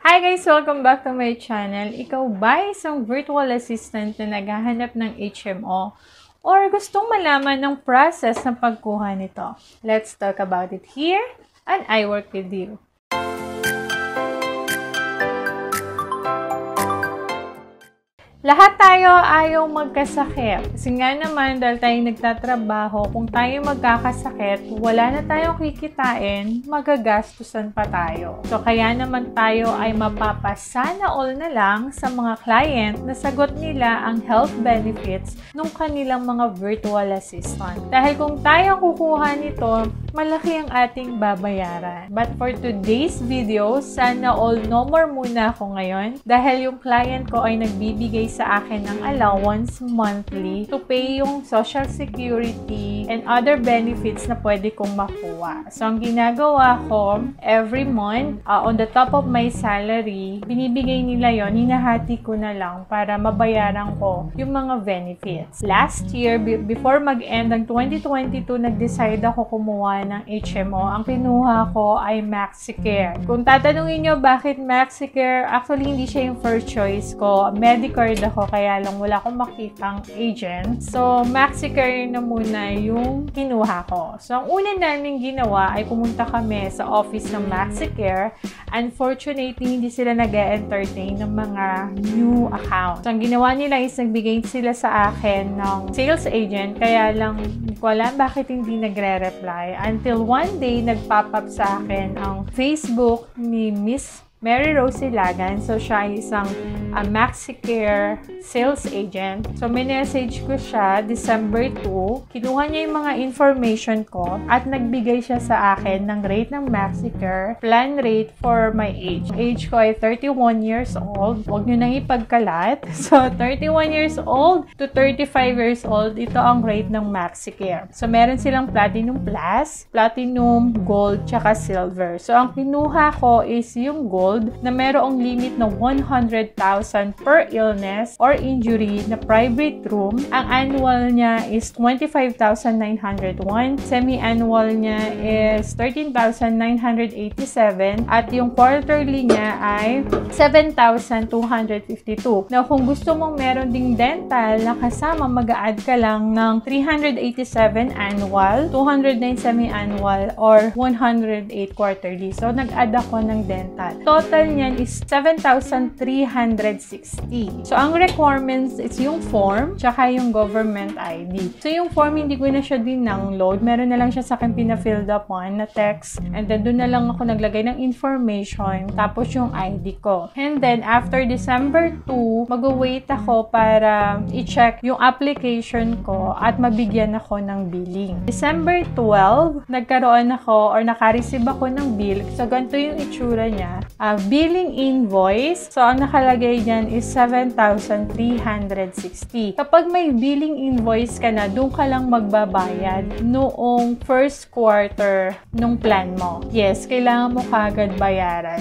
Hi guys! Welcome back to my channel. Ikaw ba isang virtual assistant na naghahanap ng HMO or gustong malaman ng process ng pagkuha nito? Let's talk about it here and I work with you. Lahat tayo ayaw magkasakit. Kasi nga naman, dahil tayo nagtatrabaho, kung tayo magkakasakit, wala na tayong kikitain, magagastusan pa tayo. So, kaya naman tayo ay mapapasana all na lang sa mga client na sagot nila ang health benefits ng kanilang mga virtual assistant. Dahil kung tayo kukuha nito, malaki ang ating babayaran. But for today's video, sana all no more muna ako ngayon dahil yung client ko ay nagbibigay sa akin ng allowance monthly to pay yung social security and other benefits na pwede kong makuha. So, ang ginagawa ko, every month, on the top of my salary, binibigay nila yon, hinahati ko na lang para mabayaran ko yung mga benefits. Last year, before mag-end ng 2022, nag-decide ako kumuha ng HMO. Ang pinuha ko ay MaxiCare. Kung tatanungin nyo bakit MaxiCare, actually hindi siya yung first choice ko. Medicare ako, kaya lang wala akong makitang agent. So, MaxiCare na muna yung kinuha ko. So, ang una namin ginawa ay pumunta kami sa office ng MaxiCare. Unfortunately, hindi sila nag-entertain ng mga new accounts. So, ang ginawa nila is nagbigay sila sa akin ng sales agent, kaya lang ko alam bakit hindi nagre-reply. Until one day, nag-pop up sa akin ang Facebook ni Miss Mary Rose Ilagan. So, siya ay isang MaxiCare sales agent. So, minessage ko siya December 2. Kinuha niya yung mga information ko at nagbigay siya sa akin ng rate ng MaxiCare, plan rate for my age. Age ko ay 31 years old. Huwag nyo nang ipagkalat. So, 31 years old to 35 years old, ito ang rate ng MaxiCare. So, meron silang Platinum Plus, Platinum, Gold, tsaka Silver. So, ang kinuha ko is yung Gold na merong limit na 100,000 per illness or injury na private room. Ang annual niya is 25,901. Semi-annual niya is 13,987. At yung quarterly niya ay 7,252. Now, kung gusto mong meron ding dental na kasama, mag-a-add ka lang ng 387 annual, 209 semi-annual, or 108 quarterly. So, nag-add ako ng dental. Total niyan is 7,360. So, ang requirements is yung form, tsaka yung government ID. So, yung form, hindi ko na siya din-download. Meron na lang siya sa akin pina-filled up na text. And then, doon na lang ako naglagay ng information. Tapos, yung ID ko. And then, after December 2, mag-wait ako para i-check yung application ko at mabigyan ako ng billing. December 12, nagkaroon ako or naka-receive ako ng bill. So, ganito yung itsura niya. Billing invoice. So, ang nakalagay dyan is 7,360. Kapag may billing invoice ka na, doon ka lang magbabayad noong first quarter nung plan mo. Yes, kailangan mo kagad bayaran.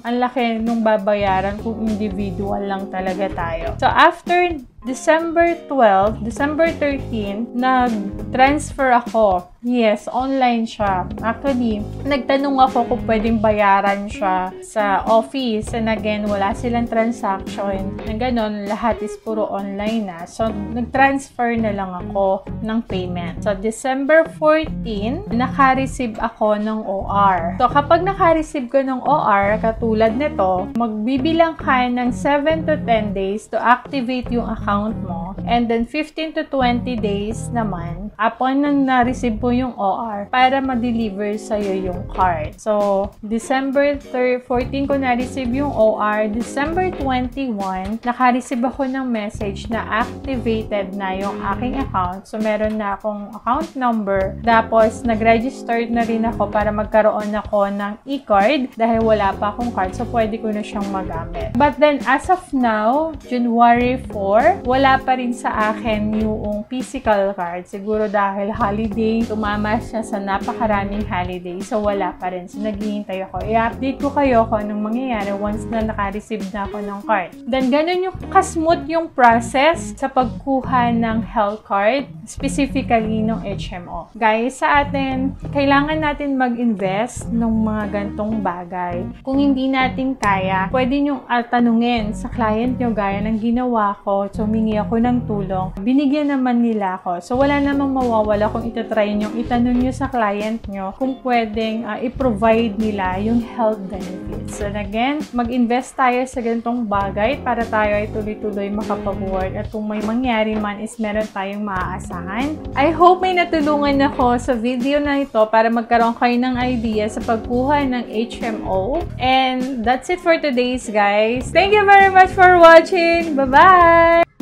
Ang laki nung babayaran kung individual lang talaga tayo. So, after December 12, December 13, nag-transfer ako. Yes, online siya. Actually, nagtanong ako kung pwedeng bayaran siya sa office. And again, wala silang transaction. Na ganun, lahat is puro online na. So, nag-transfer na lang ako ng payment. So, December 14, naka-receive ako ng OR. So, kapag naka-receive ko ng OR, katulad nito, magbibilang ka ng 7 to 10 days to activate yung account mo. And then, 15 to 20 days naman, upon nang na-receive po yung OR, para ma-deliver sa'yo yung card. So, December 14 ko na-receive yung OR. December 21, naka-receive ako ng message na activated na yung aking account. So, meron na akong account number. Tapos, nag-register na rin ako para magkaroon ako ng e-card dahil wala pa akong card. So, pwede ko na siyang magamit. But then, as of now, January 4, wala pa rin sa akin yung physical card. Siguro dahil holiday, tumama siya sa napakaraming holiday. So, wala pa rin. So, naghihintay ako. I-update ko kayo kung anong mangyayari once na naka-receive na ako ng card. Then, ganun yung kasmooth yung process sa pagkuha ng health card, specifically ng HMO. Guys, sa atin, kailangan natin mag-invest ng mga gantong bagay. Kung hindi natin kaya, pwede nyo tanungin sa client nyo gaya ng ginawa ko. So, humingi ako ng tulong. Binigyan naman nila ako. So, wala namang mawawala kung itatry nyo. Itanong nyo sa client nyo kung pwedeng i-provide nila yung health benefits. So, again, mag-invest tayo sa gantong bagay para tayo ay tuloy-tuloy makapabuhay. At kung may mangyari man is meron tayong maaasahan. I hope may natulungan ako sa video na ito para magkaroon kayo ng idea sa pagkuha ng HMO. And that's it for today's guys. Thank you very much for watching. Bye-bye!